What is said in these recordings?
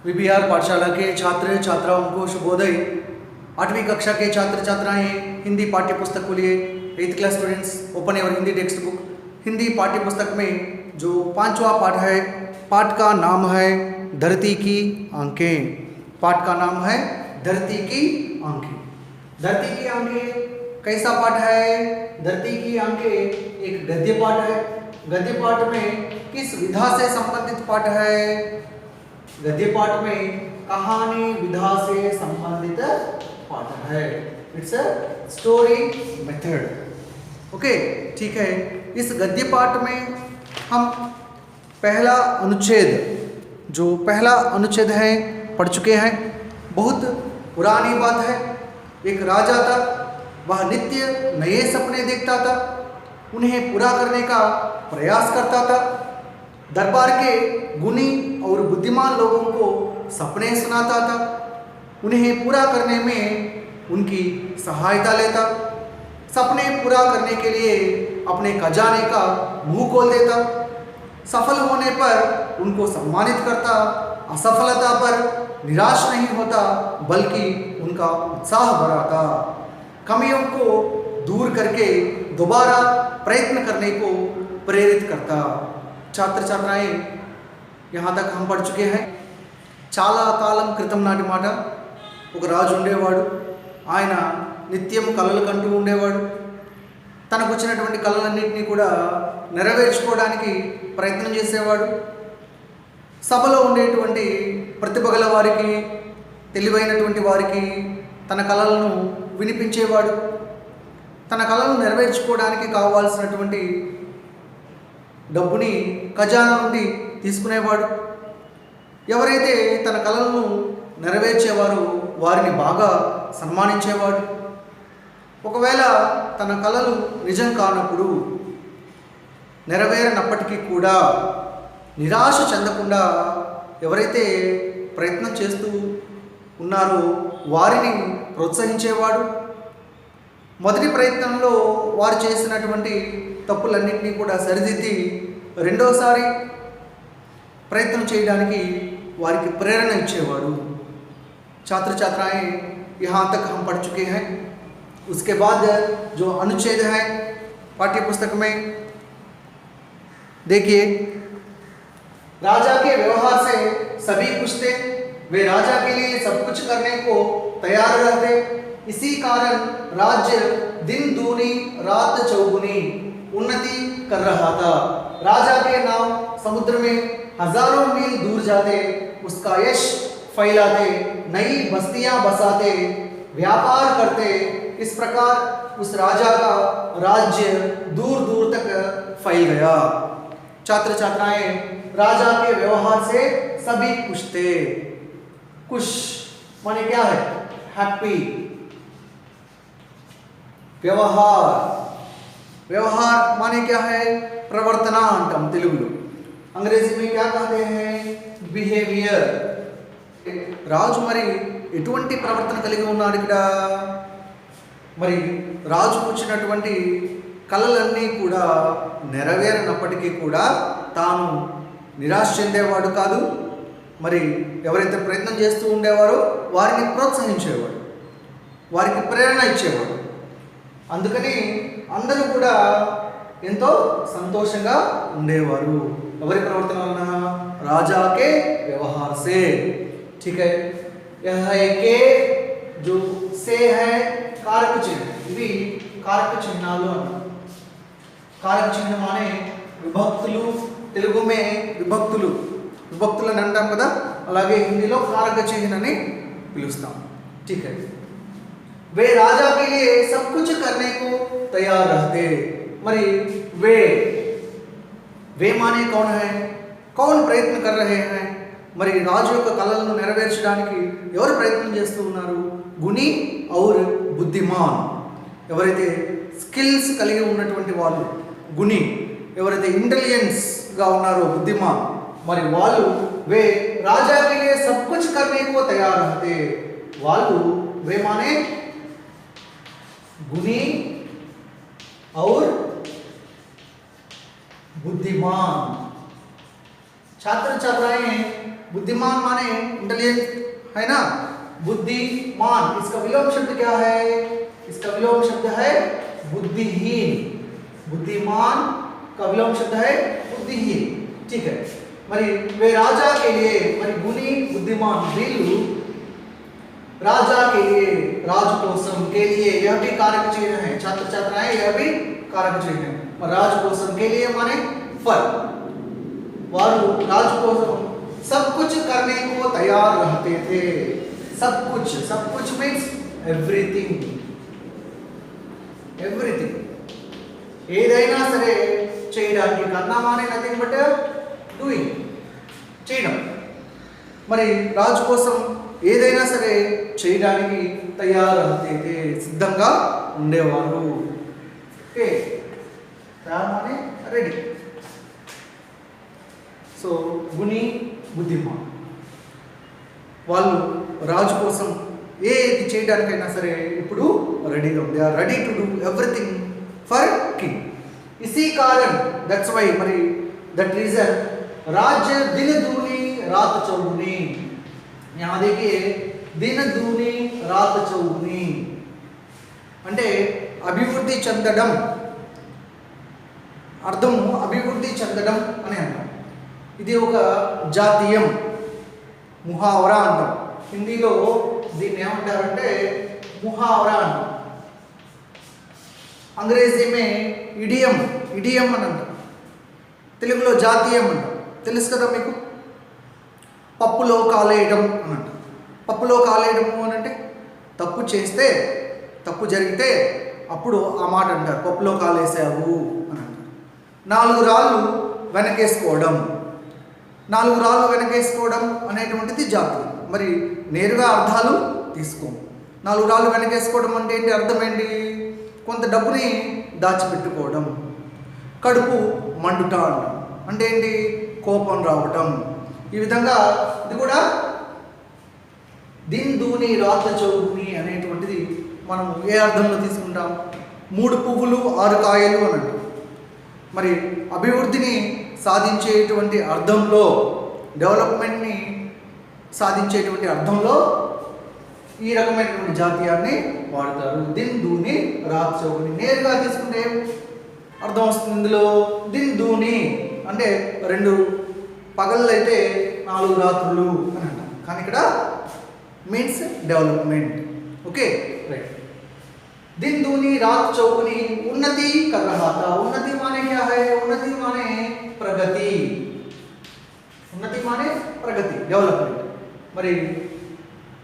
VBR पाठशाला के छात्र छात्राओं को शुभोदय। 8वीं कक्षा के छात्र छात्राएं हिंदी पाठ्य पुस्तक को लिए 8th class students open ever Hindi text book Hindi पाठ्य पुस्तक में जो 5वां पाठ है, पाठ का नाम है धरती की आंखें। पाठ का नाम है धरती की आंखें। धरती की आंखें कैसा पाठ है? धरती की आंखें एक गद्य पाठ है। गद्य पाठ में किस विधा से संबंधित पाठ है? गद्य पाठ में कहानी विधा से संबंधित पाठ है। It's a story method. Okay, ठीक है। इस गद्य पाठ में हम पहला अनुच्छेद है पढ़ चुके हैं। बहुत पुरानी बात है। एक राजा था, वह नित्य नए सपने देखता था, उन्हें पूरा करने का प्रयास करता था। दरबार के गुणी और बुद्धिमान लोगों को सपने सुनाता था, उन्हें पूरा करने में उनकी सहायता लेता। सपने पूरा करने के लिए अपने खजाने का मुंह खोल देता। सफल होने पर उनको सम्मानित करता, असफलता पर निराश नहीं होता बल्कि उनका उत्साह बढ़ाता। कमियों को दूर करके दोबारा प्रयत्न करने को प्रेरित करता। छात्र छात्राएं यहाँ तक हम पढ़ चुके हैं। చాలా కాలం క్రితం నాటి మాట, ఒక రాజు ఉండేవాడు. ఆయన నిత్యం కలలు కంటూ ఉండేవాడు. తనకు వచ్చినటువంటి కలలన్నింటినీ కూడా నెరవేర్చుకోవడానికి ప్రయత్నం చేసేవాడు. సభలో ఉండేటువంటి ప్రతిభ గల వారికి, తెలివైనటువంటి వారికి తన కలలను వినిపించేవాడు. తన కలలను నెరవేర్చుకోవడానికి కావాల్సినటువంటి డబ్బుని ఖజానా నుండి తీసుకునేవాడు. ఎవరైతే తన కలలను నెరవేర్చేవారో వారిని బాగా సన్మానించేవాడు. ఒకవేళ తన కలలు నిజం కానప్పుడు, నెరవేరనప్పటికీ కూడా నిరాశ చెందకుండా ఎవరైతే ప్రయత్నం చేస్తూ ఉన్నారో వారిని ప్రోత్సహించేవాడు. మొదటి ప్రయత్నంలో వారు చేసినటువంటి తప్పులన్నింటినీ కూడా సరిదిద్ది రెండోసారి प्रयत्न చేయడానికి వారికి प्रेरणा ఇచ్చేవాడు. छात्र छात्राएं यहाँ तक हम पढ़ चुके हैं। उसके बाद जो अनुच्छेद है पाठ्य पुस्तक में देखिए, राजा के व्यवहार से सभी खुश थे, वे राजा के लिए सब कुछ करने को तैयार रहते। इसी कारण राज्य दिन दूनी रात चौगुनी उन्नति कर रहा था। राजा के नाम समुद्र में हजारों मील दूर जाते, उसका यश फैलाते, नई बस्तियां बसाते, व्यापार करते। इस प्रकार उस राजा का राज्य दूर दूर तक फैल गया। छात्र छात्राएं राजा के व्यवहार से सभी खुश थे। खुश माने क्या है? हैप्पी। व्यवहार, व्यवहार माने क्या है? प्रवर्तना अंटम तेलुगुलो। अंग्रेजी में क्या कहते हैं? बिहेवियर। రాజు మరి ఎటువంటి ప్రవర్తన కలిగి ఉన్నాడు ఇక్కడ? మరి రాజుకు వచ్చినటువంటి కలలన్నీ కూడా నెరవేరనప్పటికీ కూడా తాను నిరాశ చెందేవాడు కాదు. మరి ఎవరైతే ప్రయత్నం చేస్తూ ఉండేవారో వారిని ప్రోత్సహించేవాడు, వారికి ప్రేరణ ఇచ్చేవాడు. అందుకని అందరూ కూడా ఎంతో సంతోషంగా ఉండేవారు. ఎవరి ప్రవర్తన వలన? राजा के व्यवहार से। ठीक है, यह के जो से है कारक चिन्ह, इवी कारक चिन्हालु अन्नारु. कारक चिन्ह माने విభక్తులు. తెలుగు में విభక్తులు, విభక్తులను అంటాం కదా, అలాగే హిందీలో కారక చిహ్నని పిలుస్తాం. ठीक है, वे राजा के लिए सब कुछ करने को तैयार रहते. మరి वे माने कौन है? कौन प्रयत्न कर रहे हैं? మరి రాజు యొక్క కలలను నెరవేర్చడానికి ఎవరు ప్రయత్నం చేస్తూ ఉన్నారు? గుణి और బుద్ధిమాన్. ఎవరైతే స్కిల్స్ కలిగి ఉన్నటువంటి వాళ్ళు గుణి, ఎవరైతే ఇంటెలిజెన్స్ గా ఉన్నారో బుద్ధిమాన్, మరి వాళ్ళు वे राजा के लिए सब कुछ करने को तैयार रहते. వాళ్ళు वे माने गुणी और बुद्धिमान. छात्र छात्राएं बुद्धिमान माने इंटेलिजेंट, है ना। बुद्धिमान, इसका विलोम शब्द क्या है? इसका विलोम शब्द है बुद्धिहीन। बुद्धिमान का विलोम शब्द है बुद्धिहीन, ठीक है। మరి वे राजा के लिए, మరి गुणी बुद्धिमान వీళ్ళు राजा के लिए, राज कोसम के लिए, यह भी कारक चिन्ह है। छात्र छात्राएं, यह भी कारक चिन्ह है। और राज कोसम के लिए माने फल, वारु राज कोसम सब कुछ करने को तैयार रहते थे। सब कुछ मीन्स एवरीथिंग, एवरीथिंग ఏదైనా సరే చేయడానికి, కన్నా మానే నథింగ్ బట్ డూయింగ్, చేయడం। మరి రాజు కోసం ఏదైనా సరే చేయడానికి తయారవుతే, సిద్ధంగా ఉండేవారు। ఓకే, తయారు మానే రెడీ। సో గుణి బుద్ధిమాన్ వాళ్ళు రాజు కోసం ఏది చేయడానికైనా సరే ఇప్పుడు రెడీగా ఉంది। They are ready to do everything for king. इसी कारण दैट्स वाई, మరి దట్ రీజన్ राज्य दिन दूनी रात चौगुनी। यहाँ देखिए दिन दूनी रात चौगुनी అంటే అభివృద్ధి చెందడం, అర్థం అభివృద్ధి చెందడం అని అంటాం। ఇది ఒక జాతీయం, ముహావరా అంటాం। హిందీలో దీన్ని ఏమంటారంటే ముహావరా అంటాం। अंग्रेजी में इडियम, इडियम అని అంటాం। తెలుగులో జాతీయం అంటాం। తెలుసు కదా మీకు, పప్పులో కాలేయడం అని అంటాం। పప్పులో కాలేయడము అని అంటే తప్పు చేస్తే, తప్పు జరిగితే అప్పుడు ఆ మాట అంటారు, పప్పులో కాలేసావు అని అంటారు। 4 రాళ్ళు వెనకేసుకోవడం, 4 రాళ్ళు వెనకేసుకోవడం అనేటువంటిది జాతీయం। మరి నేరుగా అర్థాలు తీసుకోం। 4 రాళ్ళు వెనకేసుకోవడం అంటే ఏంటి, అర్థం ఏంటి? కొంత డబ్బుని దాచిపెట్టుకోవడం। కడుపు మండుట అంటే ఏంటి, కోపం రావటం। ఈ విధంగా ఇది కూడా దిన్ దూని రాత చౌగుని అనేటువంటిది మనం ఏ అర్థంలో తీసుకుంటాం? 3 పువ్వులు 6 కాయలు అని అంటాం। మరి అభివృద్ధిని సాధించేటువంటి అర్థంలో, డెవలప్మెంట్ని సాధించేటువంటి అర్థంలో ఈ రకమైనటువంటి జాతీయాన్ని వాడతారు। దిన్ దూని రాత్ చౌగుని నేరుగా తీసుకుంటే అర్థం వస్తుంది ఇందులో। దిన్ దూని అంటే 2 పగళ్ళు అయితే 4 రాత్రులు అని అంటాం, కానీ ఇక్కడ మీన్స్ డెవలప్మెంట్। Okay, right. दिन दूनी रात चौगुनी उन्नति कर रहा था। उन्नति माने क्या है? उन्नति माने प्रगति, उन्नति माने प्रगति, डेवलपमेंट। మరి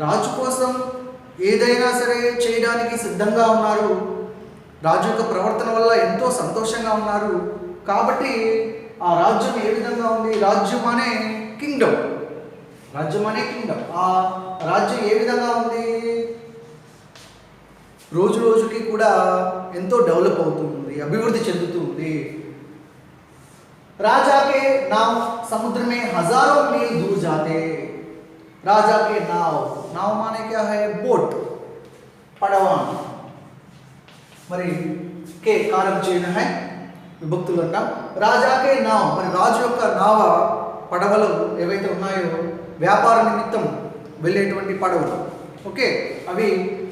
రాజు కోసం ఏదైనా సరే చేయడానికి సిద్ధంగా ఉన్నారు। రాజు యొక్క ప్రవర్తన వల్ల ఎంతో సంతోషంగా ఉన్నారు కాబట్టి ఆ రాజ్యం ఏ విధంగా ఉంది? రాజ్యం అనే కింగ్డమ్, రాజ్యం అనే కింగ్డమ్, ఆ రాజ్యం ఏ విధంగా ఉంది? రోజు రోజుకి కూడా ఎంతో డెవలప్ అవుతుంది, అభివృద్ధి చెందుతుంది। राजा के नाव समुद्र में हजारों मील दूर जाते। राजा के नाव, नाव माने क्या है? बोट, पड़वान। మరి కే కారక చిహ్న है, విభక్తులు అంటాం। రాజా కే నావ్, మరి రాజు యొక్క నావ, పడవలు ఏవైతే ఉన్నాయో వ్యాపార నిమిత్తం వెళ్ళేటువంటి పడవలు, ఓకే, అవి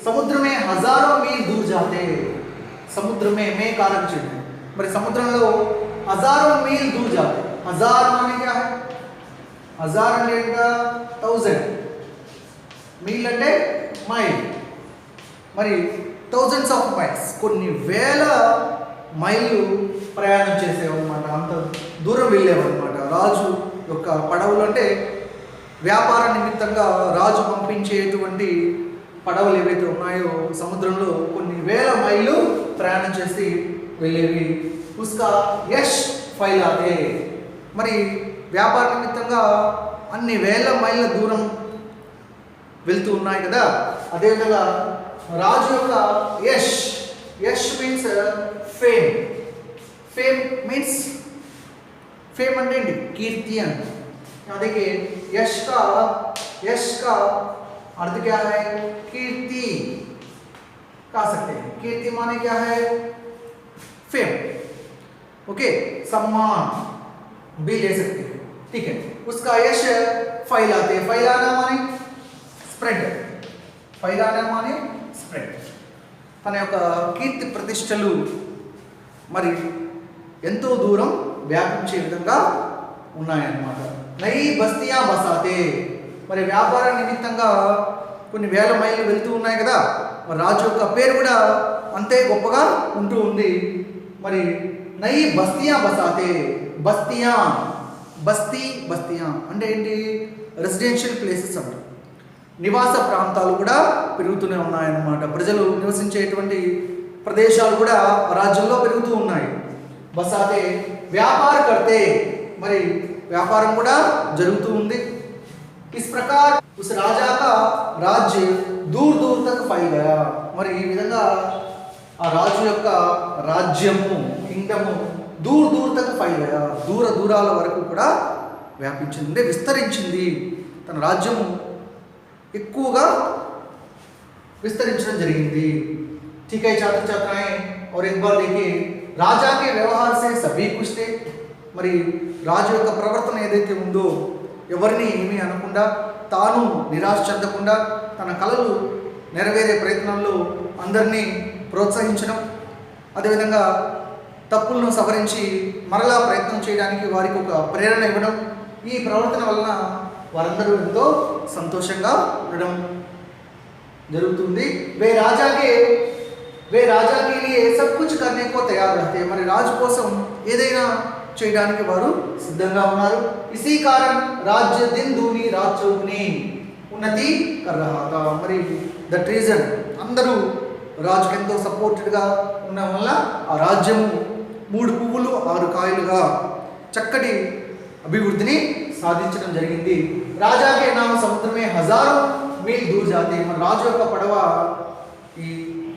సముద్రమే హజారో మీల్ దూర్ జాతే। సముద్రమే మే కారక చిహ్న, మరి సముద్రంలో हजारों मील दूर जाते। हजार माने क्या है? हजार అంటే 1000, మీల్ అంటే మైల్। మరి థౌజండ్స్ ఆఫ్ మైల్స్, కొన్ని వేల మైళ్ళు ప్రయాణం చేసేవన్నమాట, అంత దూరం వెళ్ళేవన్నమాట రాజు యొక్క పడవలు। అంటే వ్యాపార నిమిత్తంగా రాజు పంపించేటువంటి పడవలు ఏవైతే ఉన్నాయో సముద్రంలో కొన్ని వేల మైళ్ళు ప్రయాణం చేసి వెళ్ళేవి। उसका यश फैलाते, మరి వ్యాపార నిమిత్తంగా అన్ని వేల మైళ్ళ దూరం వెళ్తూ ఉన్నాయి కదా, అదేవిధంగా రాజు యొక్క Yash, Yash means fame, fame means fame అంటే ఏంటి? కీర్తి అంట। అదే यश का अर्थ क्या है? कीर्ति कह सकते हैं। कीर्ति माने क्या है? फेम, ओके, सम्मान भी ले सकते हैं, ठीक है। उसका यश फैलाते, फैलाना माने स्प्रेड, फैलाना माने स्प्रेड. తన యొక్క కీర్తి ప్రతిష్టలు మరి ఎంతో దూరం వ్యాపించే విధంగా ఉన్నాయన్నమాట. నయి బస్తీయా బసాతే, మరి వ్యాపార నిమిత్తంగా కొన్ని వేల మైళ్ళు వెళ్తూ ఉన్నాయి కదా, మరి రాజు యొక్క పేరు కూడా అంతే గొప్పగా ఉంటూ ఉంది. మరి నయి బస్తీయా బసాతే, బస్తీయా, బస్తీ, బస్తీయా అంటే ఏంటి? రెసిడెన్షియల్ ప్లేసెస్ అంటారు. నివాస ప్రాంతాలు కూడా పెరుగుతూనే ఉన్నాయన్నమాట. ప్రజలు నివసించేటువంటి ప్రదేశాలు కూడా రాజ్యంలో పెరుగుతూ ఉన్నాయి. బసాతే వ్యాపార కర్తే, మరి వ్యాపారం కూడా జరుగుతూ ఉంది. ఇస్ ప్రకార్ ఉస్ రాజా కా రాజ్య దూర్ దూర్ తక్ ఫైల్ గయా, మరి ఈ విధంగా ఆ రాజు యొక్క రాజ్యము, కింగ్డము దూర్ దూర్ తక్ ఫైల్ గయా, దూర దూరాల వరకు కూడా వ్యాపించింది, అంటే విస్తరించింది. తన రాజ్యము ఎక్కువగా విస్తరించడం జరిగింది. ठीक है छात्र छात्राएं, और एक बार देखिए राजा के व्यवहार से सभी खुश थे. మరి రాజు యొక్క ప్రవర్తన ఏదైతే ఉందో ఎవరిని ఏమీ అనకుండా, తాను నిరాశ చెందకుండా తన కలలు నెరవేరే ప్రయత్నంలో అందరినీ ప్రోత్సహించడం, అదేవిధంగా తప్పులను సవరించి మరలా ప్రయత్నం చేయడానికి వారికి ఒక ప్రేరణ ఇవ్వడం, ఈ ప్రవర్తన వలన వారందరూ ఎంతో సంతోషంగా ఉండడం జరుగుతుంది. వే రాజా కే లియే సబ్ కుచ్ కర్నే కో తయార్ రహతే, మరి రాజు కోసం ఏదైనా చేయడానికి వారు సిద్ధంగా ఉన్నారు. ఇసీ కారణ్ రాజ్య దిన్ దూని రాత్ చౌగుని ఉన్నతి కర్ రహా థా, మరి దట్ రీజన్ అందరూ రాజుకి ఎంతో సపోర్టెడ్గా ఉండడం వల్ల ఆ రాజ్యము 3 పువ్వులు 6 కాయలుగా చక్కటి అభివృద్ధిని సాధించడం జరిగింది. రాజాకే నామ సముద్రమే హజారో మీల్ దూర్ జాతే, మన రాజు యొక్క పడవ ఈ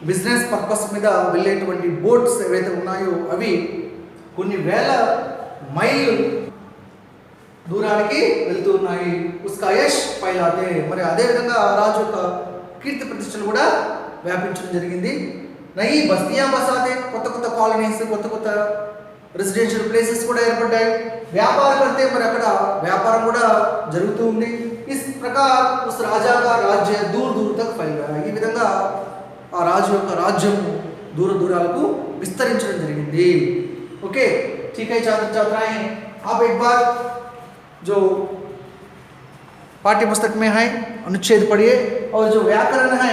బిజినెస్ పర్పస్ మీద వెళ్ళేటువంటి బోట్స్ ఏవైతే ఉన్నాయో అవి కొన్ని వేల మైళ్ళు దూరానికి వెళ్తూ ఉన్నాయి. ఉస్కా యష్ ఫైలాతే, మరి అదేవిధంగా రాజు యొక్క కీర్తి ప్రతిష్టలు కూడా వ్యాపించడం జరిగింది. నయి బస్తీయా బసాతే, కొత్త కొత్త కాలనీస్, కొత్త కొత్త రెసిడెన్షియల్ ప్లేసెస్ కూడా ఏర్పడ్డాయి. వ్యాపారం కడితే మరి అక్కడ వ్యాపారం కూడా జరుగుతూ ఉంది. ఇస్ ప్రకార్ ఉస్ రాజా కా రాజ్య దూర్ దూర్ తక్ ఫైల్ గయా, ఈ విధంగా ఆ రాజు యొక్క రాజ్యం దూర దూరాలకు విస్తరించడం జరిగింది. ओके ठीक है छात्र छात्राएं, आप एक बार जो पाठ्य पुस्तक में है अनुच्छेद पढ़िए, और जो व्याकरण है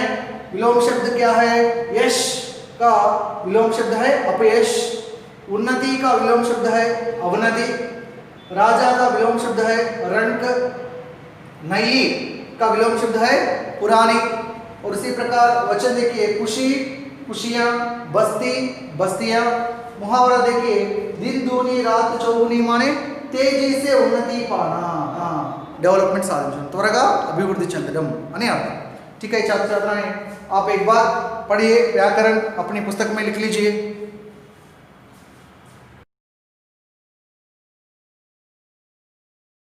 विलोम शब्द क्या है? यश का विलोम शब्द है अपयश, उन्नति का विलोम शब्द है अवनति, राजा का विलोम शब्द है रंक, नई का विलोम शब्द है पुरानी, और इसी प्रकार वचन देखिए खुशी, खुशियाँ, बस्ती, बस्तियाँ. मुहावरा देखिए दिन दूनी रात चौगुनी माने तेजी से उन्नति पाना, डेवलपमेंट साधिंचడం, త్వరగా అభివృద్ధి చెందడం అని అర్థం. ठीक है छात्र छात्राएं, आप एक बार पढ़िए व्याकरण, अपनी पुस्तक में लिख लीजिए.